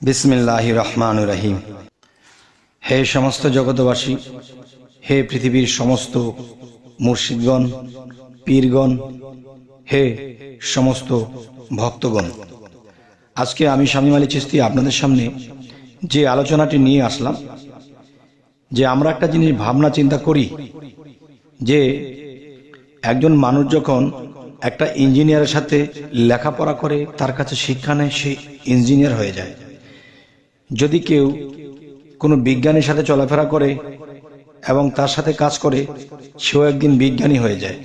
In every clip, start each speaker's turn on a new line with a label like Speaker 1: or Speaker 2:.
Speaker 1: বিসমিল্লাহির রহমানির রহিম। হে সমস্ত জগতবাসী, হে পৃথিবীর সমস্ত মুর্শিদগণ, পীরগণ, হে সমস্ত ভক্তগণ, আজকে আমি শামীম আলী চিশতি আপনাদের সামনে যে আলোচনাটি নিয়ে আসলাম, যে আমরা একটা জিনিস ভাবনা চিন্তা করি যে একজন মানুষ যখন একটা ইঞ্জিনিয়ারের সাথে লেখাপড়া করে, তার কাছে শিক্ষা নেয়, সে ইঞ্জিনিয়ার হয়ে যায়। যদি কেউ কোনো বিজ্ঞানীর সাথে চলাফেরা করে এবং তার সাথে কাজ করে, সেও একদিন বিজ্ঞানী হয়ে যায়।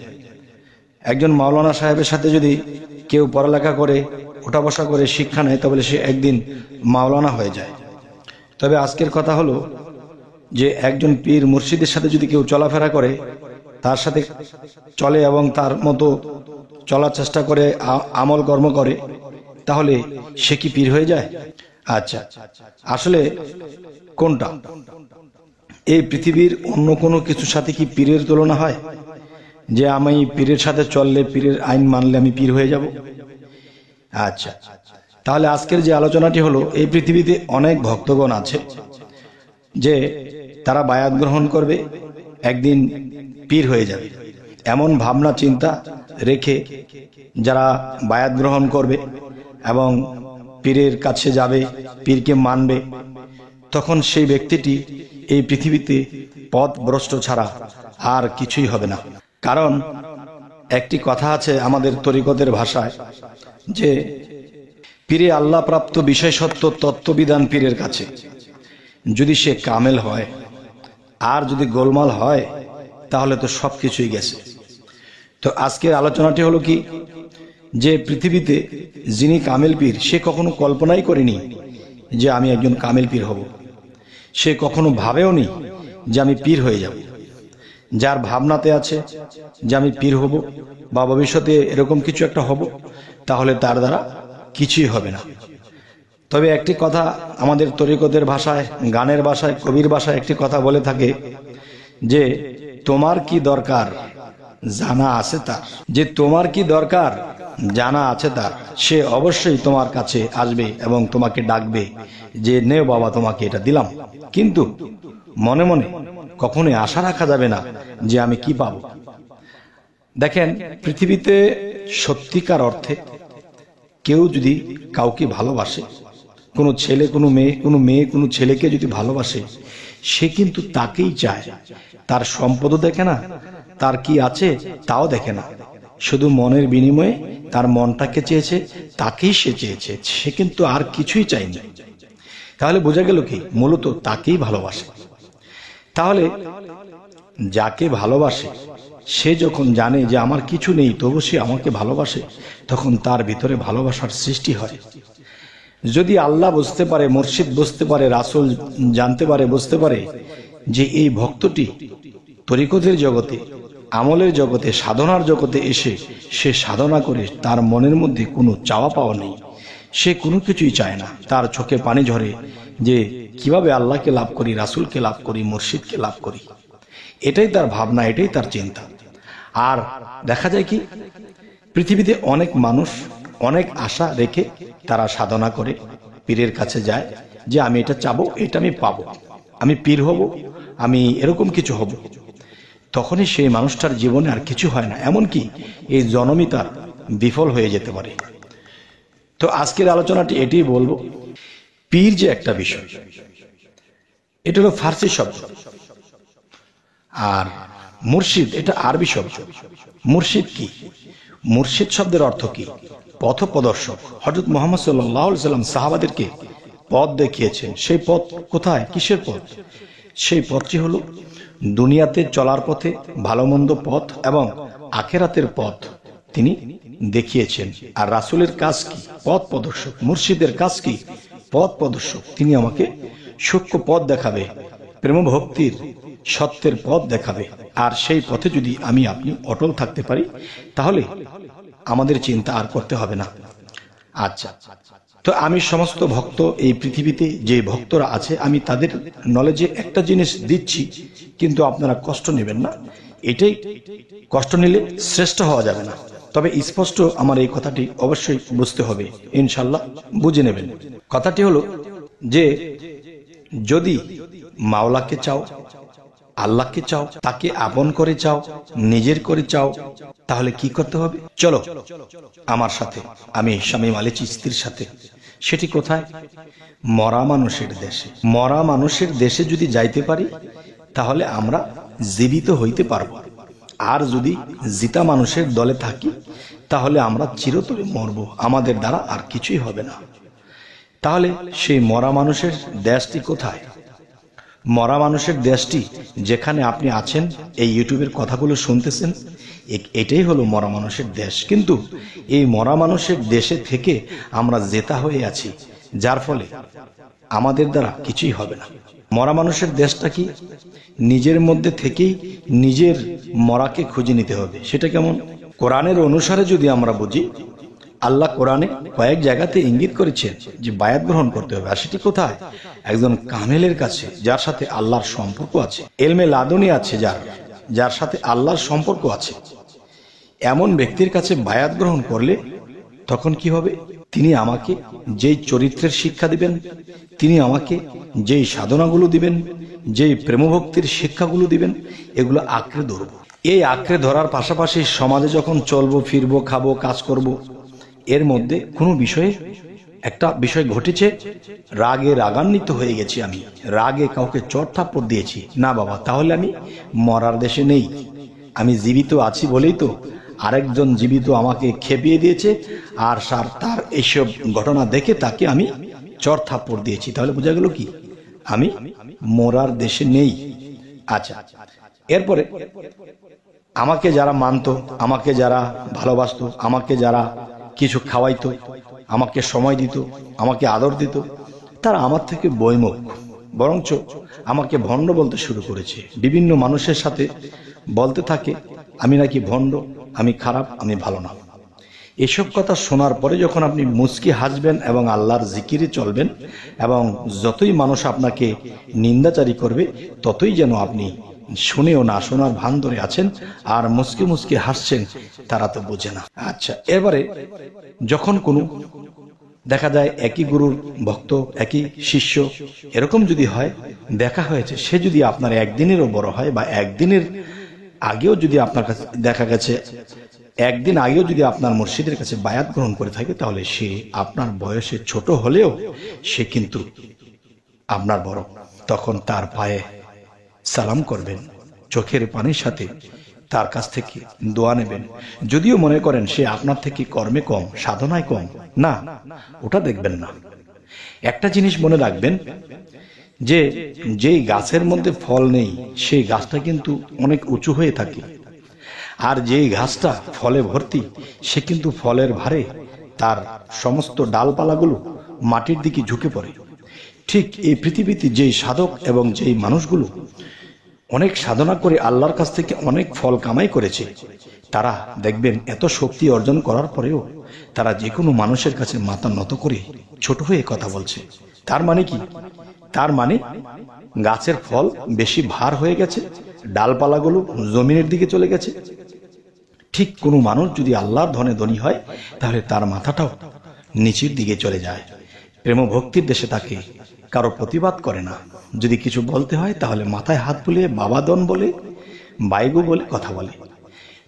Speaker 1: একজন মাওলানা সাহেবের সাথে যদি কেউ পড়ালেখা করে, ওঠা বসা করে, শিক্ষা নেয়, তবে সে একদিন মাওলানা হয়ে যায়। তবে আজকের কথা হলো যে একজন পীর মুর্শিদের সাথে যদি কেউ চলাফেরা করে, তার সাথে চলে এবং তার মতো চলার চেষ্টা করে, আমল কর্ম করে, তাহলে সে কি পীর হয়ে যায়? আচ্ছা, আসলে কোনটা? এই পৃথিবীর অন্য কোনো কিছুর সাথে কি পীরের তুলনা হয়? যে আমি পীরের সাথে চললে, পীরের আইন মানলে আমি পীর হয়ে যাব? আচ্ছা, তাহলে আজকের যে আলোচনাটি হলো, এই পৃথিবীতে অনেক ভক্তগণ আছে যে তারা বায়াত গ্রহণ করবে, একদিন পীর হয়ে যাবে, এমন ভাবনা চিন্তা রেখে যারা বায়াত গ্রহণ করবে এবং পীরের কাছে যাবে, পীরকে মানবে, তখন সেই ব্যক্তিটি এই পৃথিবীতে পথভ্রষ্ট ছাড়া আর কিছুই হবে না। কারণ একটি কথা আছে আমাদের তরিকতের ভাষায়, যে পীরে আল্লাহ প্রাপ্ত বিষয় সত্য তত্ত্ববিধান পীরের কাছে। যদি সে কামেল হয়, আর যদি গোলমাল হয়, তাহলে তো সবকিছুই গেছে। তো আজকের আলোচনাটি হলো কি, যে পৃথিবীতে যিনি কামেল পীর, সে কখনো কল্পনাই করেনি যে আমি একজন কামেল পীর হব। সে কখনো ভাবেও নি যে আমি পীর হয়ে যাব। যার ভাবনাতে আছে যে আমি পীর হব বা ভবিষ্যতে এরকম কিছু একটা হব, তাহলে তার দ্বারা কিছুই হবে না। তবে একটি কথা আমাদের তরিকতের ভাষায়, গানের ভাষায়, কবির ভাষায় একটি কথা বলে থাকে যে তোমার কি দরকার জানা আছে তার। যে তোমার কি দরকার জানা আছে তার, সে অবশ্যই তোমার কাছে আসবে এবং তোমাকে ডাকবে যে নেও বাবা, তোমাকে এটা দিলাম। কিন্তু মনে মনে কখনোই আশা রাখা যাবে না যে আমি কি পাবো। দেখেন, পৃথিবীতে সত্যিকার অর্থে কেউ যদি কাউকে ভালোবাসে, কোনো ছেলে কোনো মেয়ে, কোনো মেয়ে কোনো ছেলেকে যদি ভালোবাসে, সে কিন্তু তাকেই চায়। তার সম্পদও দেখে না, তার কি আছে তাও দেখে না, শুধু মনের বিনিময়ে তার মনটাকে চেয়েছে, তাকেই সে চেয়েছে, সে কিন্তু আর কিছুই চায়নি। তাহলে বোঝা গেল কি, মূলত তাকেই ভালোবাসে। তাহলে যাকে ভালোবাসে, সে যখন জানে যে আমার কিছু নেই, তবু সে আমাকে ভালোবাসে, তখন তার ভিতরে ভালোবাসার সৃষ্টি হয়। যদি আল্লাহ বুঝতে পারে, মুর্শিদ বুঝতে পারে, রাসূল জানতে পারে, বুঝতে পারে যে এই ভক্তটি তরিকতের জগতে, আমলের জগতে, সাধনার জগতে এসে সে সাধনা করে, তার মনের মধ্যে কোনো চাওয়া পাওয়া নেই, সে কোনো কিছুই চায় না, তার চোখে পানি ঝরে যে কিভাবে আল্লাহকে লাভ করি, রাসূলকে লাভ করি, মুর্শিদকে লাভ করি, এটাই তার ভাবনা, এটাই তার চিন্তা। আর দেখা যায় কি, পৃথিবীতে অনেক মানুষ অনেক আশা রেখে তারা সাধনা করে, পীরের কাছে যায় যে আমি এটা চাবো, এটা আমি পাবো, আমি পীর হব, আমি এরকম কিছু হব। তখনই সেই মানুষটার জীবনে আর কিছু হয় না, এমনকি এই জন্মই তার বিফল হয়ে যেতে পারে। তো আজকের আলোচনাটি এটাই বলবো, পীর যে একটা বিষয়, এটা হলো ফার্সি শব্দ, আর মুর্শিদ এটা আরবি শব্দ। মুর্শিদ কি? মুর্শিদ শব্দের অর্থ কি? পথ প্রদর্শক। হযরত মুহাম্মদ সাল্লাল্লাহু আলাইহি ওয়াসাল্লাম সাহাবাদেরকে পথ দেখিয়েছেন। সেই পথ কোথায়? কিসের পথ? সেই পথটি হলো দুনিয়াতে চলার পথে, ভালো মন্দ পথ এবং আখিরাতের পথ তিনি দেখিয়েছেন। আর রাসূলের কাজ কি? পথ প্রদর্শক। মুর্শিদের কাজ কি? পথ প্রদর্শক। তিনি আমাকে সূক্ষ্ম পথ দেখাবে, প্রেম ভক্তির সত্যের পথ দেখাবে। আর সেই পথে যদি আমি আপনি অটল থাকতে পারি, তাহলে আমাদের চিন্তা আর করতে হবে না। আচ্ছা, তো আমি সমস্ত ভক্ত, এই পৃথিবীতে যে ভক্তরা আছে, আমি তাদের নলেজে একটা জিনিস দিচ্ছি, কিন্তু আপনারা কষ্ট নেবেন না। এটাই, কষ্ট নিলে শ্রেষ্ঠ হওয়া যাবে না। তবে স্পষ্ট আমার এই কথাটি অবশ্যই বুঝতে হবে, ইনশাআল্লাহ বুঝে নেবেন। কথাটি হলো, যে যদি মাওলাকে চাও, আল্লাহকে চাও, তাকে আপন করে চাও, নিজের করে চাও, তাহলে কি করতে হবে? চলো আমার সাথে, আমি শামীম আলী চিশতির সাথে। সেটি কোথায়? মরা মানুষের দেশে। মরা মানুষের দেশে যদি যাইতে পারি তাহলে আমরা জীবিত হইতে পারবো। আর যদি জিতা মানুষের দলে থাকি তাহলে আমরা চিরতরে মরব, আমাদের দ্বারা আর কিছুই হবে না। তাহলে সেই মরা মানুষের দেশটি কোথায়? মরা মানুষের দেশটি যেখানে আপনি আছেন, এই ইউটিউবের কথাগুলো শুনতেছেন, এটাই হলো মরা মানুষের দেশ। কিন্তু এই মরা মানুষের দেশে থেকে আমরা জেতা হয়ে আছি, যার ফলে আমাদের দ্বারা কিছুই হবে না। মরা মানুষের দেশটা কি? নিজের মধ্যে থেকেই নিজের মরাকে খুঁজে নিতে হবে। সেটা কেমন? কোরআনের অনুসারে যদি আমরা বুঝি, আল্লাহ কোরআনে কয়েক জায়গাতে ইঙ্গিত করেছেন যে বায়াত গ্রহণ করতে হবে। আর সেটি কোথায়? একজন কামেলের কাছে, যার সাথে আল্লাহর সম্পর্ক আছে, এলমে লাদুনি আছে, যার সাথে আল্লাহর সম্পর্ক আছে, এমন ব্যক্তির কাছে বায়াত গ্রহণ করলে তখন কি হবে? তিনি আমাকে যেই চরিত্রের শিক্ষা দিবেন, তিনি আমাকে যেই সাধনাগুলো দিবেন, যেই প্রেমভক্তির শিক্ষাগুলো দিবেন, এগুলো আঁকড়ে ধরব। এই আঁকড়ে ধরার পাশাপাশি সমাজে যখন চলবো, ফিরবো, খাবো, কাজ করব, এর মধ্যে কোনো বিষয়ে একটা বিষয় ঘটেছে, রাগে রাগান্বিত হয়ে গেছি, আমি রাগে কাউকে চড় থাপ্পড় দিয়েছি, না বাবা, তাহলে আমি মরার দেশে নেই। আমি জীবিত আছি বলেই তো আরেকজন জীবিত আমাকে খেপিয়ে দিয়েছে, আর তার এইসব ঘটনা দেখে তাকে আমি চড় থাপ্পড় দিয়েছি। তাহলে বোঝা গেল কি? আমি মরার দেশে নেই। আচ্ছা, এরপরে আমাকে যারা মানতো, আমাকে যারা ভালোবাসতো, আমাকে যারা কিছু খাওয়াইতো, আমাকে সময় দিত, আমাকে আদর দিত, তারা আমার থেকে বৈমুখ, বরঞ্চ আমাকে ভণ্ড বলতে শুরু করেছে। বিভিন্ন মানুষের সাথে বলতে থাকে আমি নাকি ভণ্ড, আমি খারাপ, আমি ভালো না। এসব কথা শোনার পরে যখন আপনি মুচকি হাসবেন এবং আল্লাহর জিকিরে চলবেন, এবং যতই মানুষ আপনাকে নিন্দাচারী করবে ততই যেন আপনি শুনেও না শোনার ভান ধরে আছেন আর মুচকি মুচকি হাসছেন, তারা তো বোঝে না। আচ্ছা, এবারে যখন কোনো দেখা যায় একই গুরুর ভক্ত, একই শিষ্য, এরকম যদি হয়, দেখা হয়েছে, সে যদি আপনার একদিনেরও বড় হয় বা একদিনের আগেও যদি আপনার কাছে দেখা গেছে, একদিন আগেও যদি আপনার মুর্শিদের কাছে বায়াত গ্রহণ করে থাকে, তাহলে সে আপনার বয়সে ছোট হলেও সে কিন্তু আপনার বড়। তখন তার পায়ে সালাম করবেন, চোখের পানির সাথে তার কাছ থেকে দোয়া নেবেন। যদিও মনে করেন সে আপনার থেকে কর্মে কম, সাধনায় কম, না, ওটা দেখবেন না। একটা জিনিস মনে রাখবেন, যে যেই গাছের মধ্যে ফল নেই সেই গাছটা কিন্তু অনেক উঁচু হয়ে থাকে, আর যেই গাছটা ফলে ভর্তি সে কিন্তু ফলের ভারে তার সমস্ত ডালপালাগুলো মাটির দিকে ঝুঁকে পড়ে। ঠিক এই পৃথিবীতে যেই সাধক এবং যেই মানুষগুলো অনেক সাধনা করে আল্লাহর কাছ থেকে অনেক ফল কামাই করেছে, তারা দেখবেন এত শক্তি অর্জন করার পরেও তারা যে কোনো মানুষের কাছে মাথা নত করে ছোট হয়ে কথা বলছে। তার মানে কি? তার মানে গাছের ফল বেশি ভার হয়ে গেছে, ডালপালাগুলো জমিনের দিকে চলে গেছে। ঠিক কোনো মানুষ যদি আল্লাহর ধনে ধনী হয় তাহলে তার মাথাটাও নিচের দিকে চলে যায়। প্রেম ভক্তির দেশে তাকে কারো প্রতিবাদ করে না। যদি কিছু বলতে হয় তাহলে মাথায় হাত বুলিয়ে বাবা দন বলে, বাইগু বলে কথা বলে।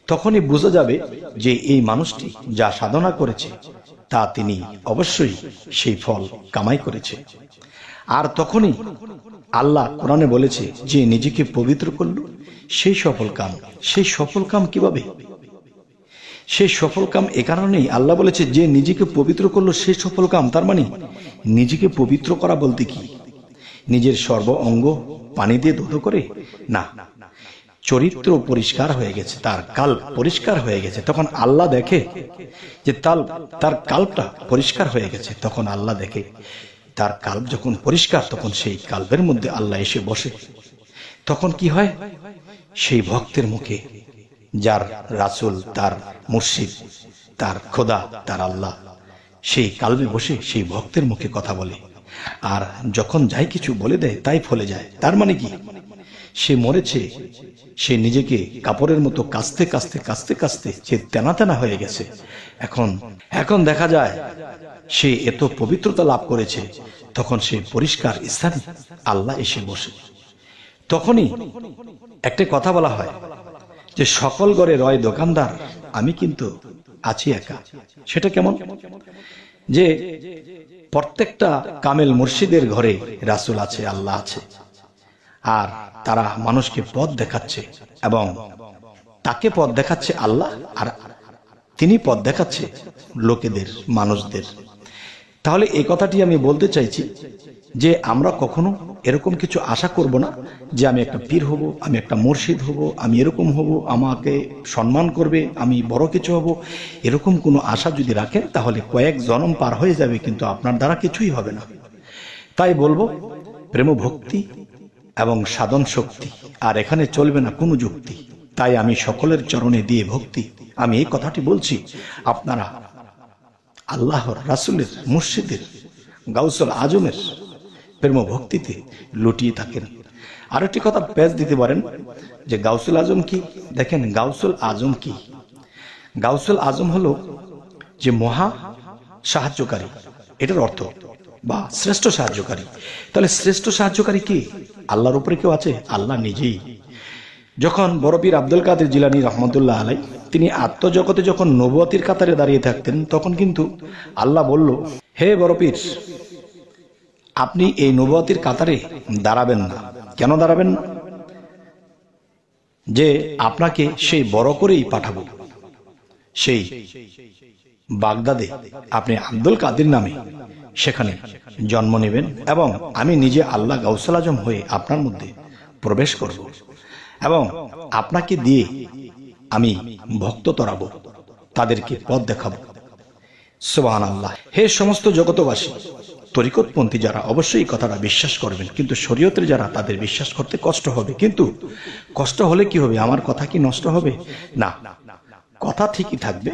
Speaker 1: তখনই বোঝা যাবে যে এই মানুষটি যা সাধনা করেছে তা তিনি অবশ্যই সেই ফল কামাই করেছে। আর তখনই আল্লাহ কোরআনে বলেছে যে নিজেকে পবিত্র করল সেই সফল কাম। সেই সফল কাম কিভাবে? সেই সফল কাম এ কারণেই আল্লাহ বলেছে যে নিজেকে পবিত্র করলো সেই সফল কাম। তার মানে নিজেকে পবিত্র করা বলতে কি নিজের সর্ব অঙ্গ পানি দিয়ে ধুতো করে? না, চরিত্র পরিষ্কার হয়ে গেছে, তার কাল্প পরিষ্কার হয়ে গেছে। তখন আল্লাহ দেখে যে তার কাল্পটা পরিষ্কার হয়ে গেছে। তখন আল্লাহ দেখে তার কাল্প যখন পরিষ্কার, তখন সেই কাল্পের মধ্যে আল্লাহ এসে বসে। তখন কি হয়? সেই ভক্তের মুখে যার রাসূল, তার মুর্শিদ, তার খোদা, তার আল্লাহ সেই কাল্পে বসে সেই ভক্তের মুখে কথা বলে। আর যখন যাই কিছু বলে দেয় তাই ফলে যায়। তার মানে কি? সে মরেছে, সে নিজেকে কাপড়ের মতো কাস্তে কাস্তে কাস্তে কাস্তে সে তেনা তেনা হয়ে গেছে। এখন দেখা যায় সে এত পবিত্রতা লাভ করেছে, তখন সে পরিষ্কার স্থানে আল্লাহ এসে বসে। তখনই একটা কথা বলা হয় যে সকল ঘরে রয় দোকানদার, আমি কিন্তু আছি একা। সেটা কেমন? যে প্রত্যেকটা কামেল মুর্শিদের ঘরে রাসূল আছে, আল্লাহ আছে, আর তারা মানুষকে পথ দেখাচ্ছে এবং তাকে পথ দেখাচ্ছে আল্লাহ, আর তিনি পথ দেখাচ্ছে লোকেদের, মানুষদের। তাহলে এই কথাটি আমি বলতে চাইছি যে আমরা কখনো এরকম কিছু আশা করব না যে আমি একটা পীর হব, আমি একটা মুর্শিদ হব, আমি এরকম হব, আমাকে সম্মান করবে, আমি বড় কিছু হব। এরকম কোনো আশা যদি রাখেন তাহলে কয়েক জন্ম পার হয়ে যাবে, কিন্তু আপনার দ্বারা কিছুই হবে না। তাই বলবো প্রেম ভক্তি এবং সাধন শক্তি, আর এখানে চলবে না কোনো যুক্তি। তাই আমি সকলের চরণে দিয়ে ভক্তি, আমি এই কথাটি বলছি, আপনারা আল্লাহর, রাসূলের, মুর্শিদের, গাউসুল আজমের প্রেম ভক্তিতে লুটিয়ে থাকেন। আরেকটি কথা পেশ দিতে পারেন যে গাউসুল আজম কি? দেখেন, গাউসুল আজম কি? গাউসুল আজম হলো যে মহা সাহায্যকারী, এটার অর্থ, বা শ্রেষ্ঠ সাহায্যকারী। তাহলে শ্রেষ্ঠ সাহায্যকারী কি? আল্লাহর উপরে কেউ আছে? আল্লাহ নিজেই। যখন বড় পীর আব্দুল কাদের জিলানী রহমতুল্লাহ আলাই তিনি আত্মজগতে যখন নবুয়তির কাতারে দাঁড়িয়ে থাকতেন, তখন কিন্তু আল্লাহ বলল, হে বড় পীর, আপনি এই নবুয়তির কাতারে দাঁড়াবেন না। কেন দাঁড়াবেন না? যে আপনাকে সেই বড় করেই পাঠাবো, সেই বাগদাদে আপনি আব্দুল কাদের নামে সেখানে জন্ম নেবেন এবং আমি নিজে আল্লাহ গাউসুল আজম হয়ে আপনার মধ্যে প্রবেশ করব এবং আপনাকে দিয়ে আমি ভক্ত তরাবো, তাদেরকে পথ দেখাবো। সুবহানাল্লাহ। হে সমস্ত জগতবাসী, তরিকতপন্থী যারা অবশ্যই কথাটা বিশ্বাস করবেন, কিন্তু শরীয়তের যারা, তাদের বিশ্বাস করতে কষ্ট হবে। কিন্তু কষ্ট হলে কি হবে? আমার কথা কি নষ্ট হবে? না, কথা ঠিকই থাকবে।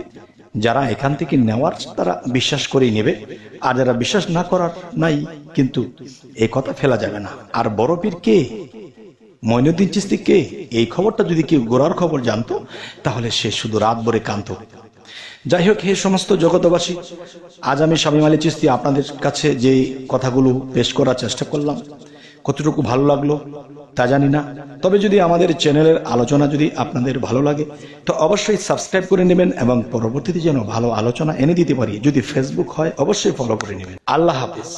Speaker 1: যারা এখান থেকে নেওয়ার তারা বিশ্বাস করেই নেবে, আর যারা বিশ্বাস না করার নাই, কিন্তু এই কথা ফেলা যাবে না। আর বড় পীর কে, মঈনুদ্দিন চিশতি কে, এই খবরটা যদি কেউ গোড়ার খবর জানতো তাহলে সে শুধু রাত ভরে কাঁদতো। যাই হোক, হে সমস্ত জগতবাসী, আজ আমি শামীম আলী চিশতি আপনাদের কাছে যে কথাগুলো পেশ করার চেষ্টা করলাম, কতটুকু ভালো লাগলো তা জানি না। তবে যদি আমাদের চ্যানেলের আলোচনা যদি আপনাদের ভালো লাগে তো অবশ্যই সাবস্ক্রাইব করে নেবেন এবং পরবর্তীতে যেন ভালো আলোচনা এনে দিতে পারি। যদি ফেসবুক হয় অবশ্যই ফলো করে নেবেন। আল্লাহ হাফেজ।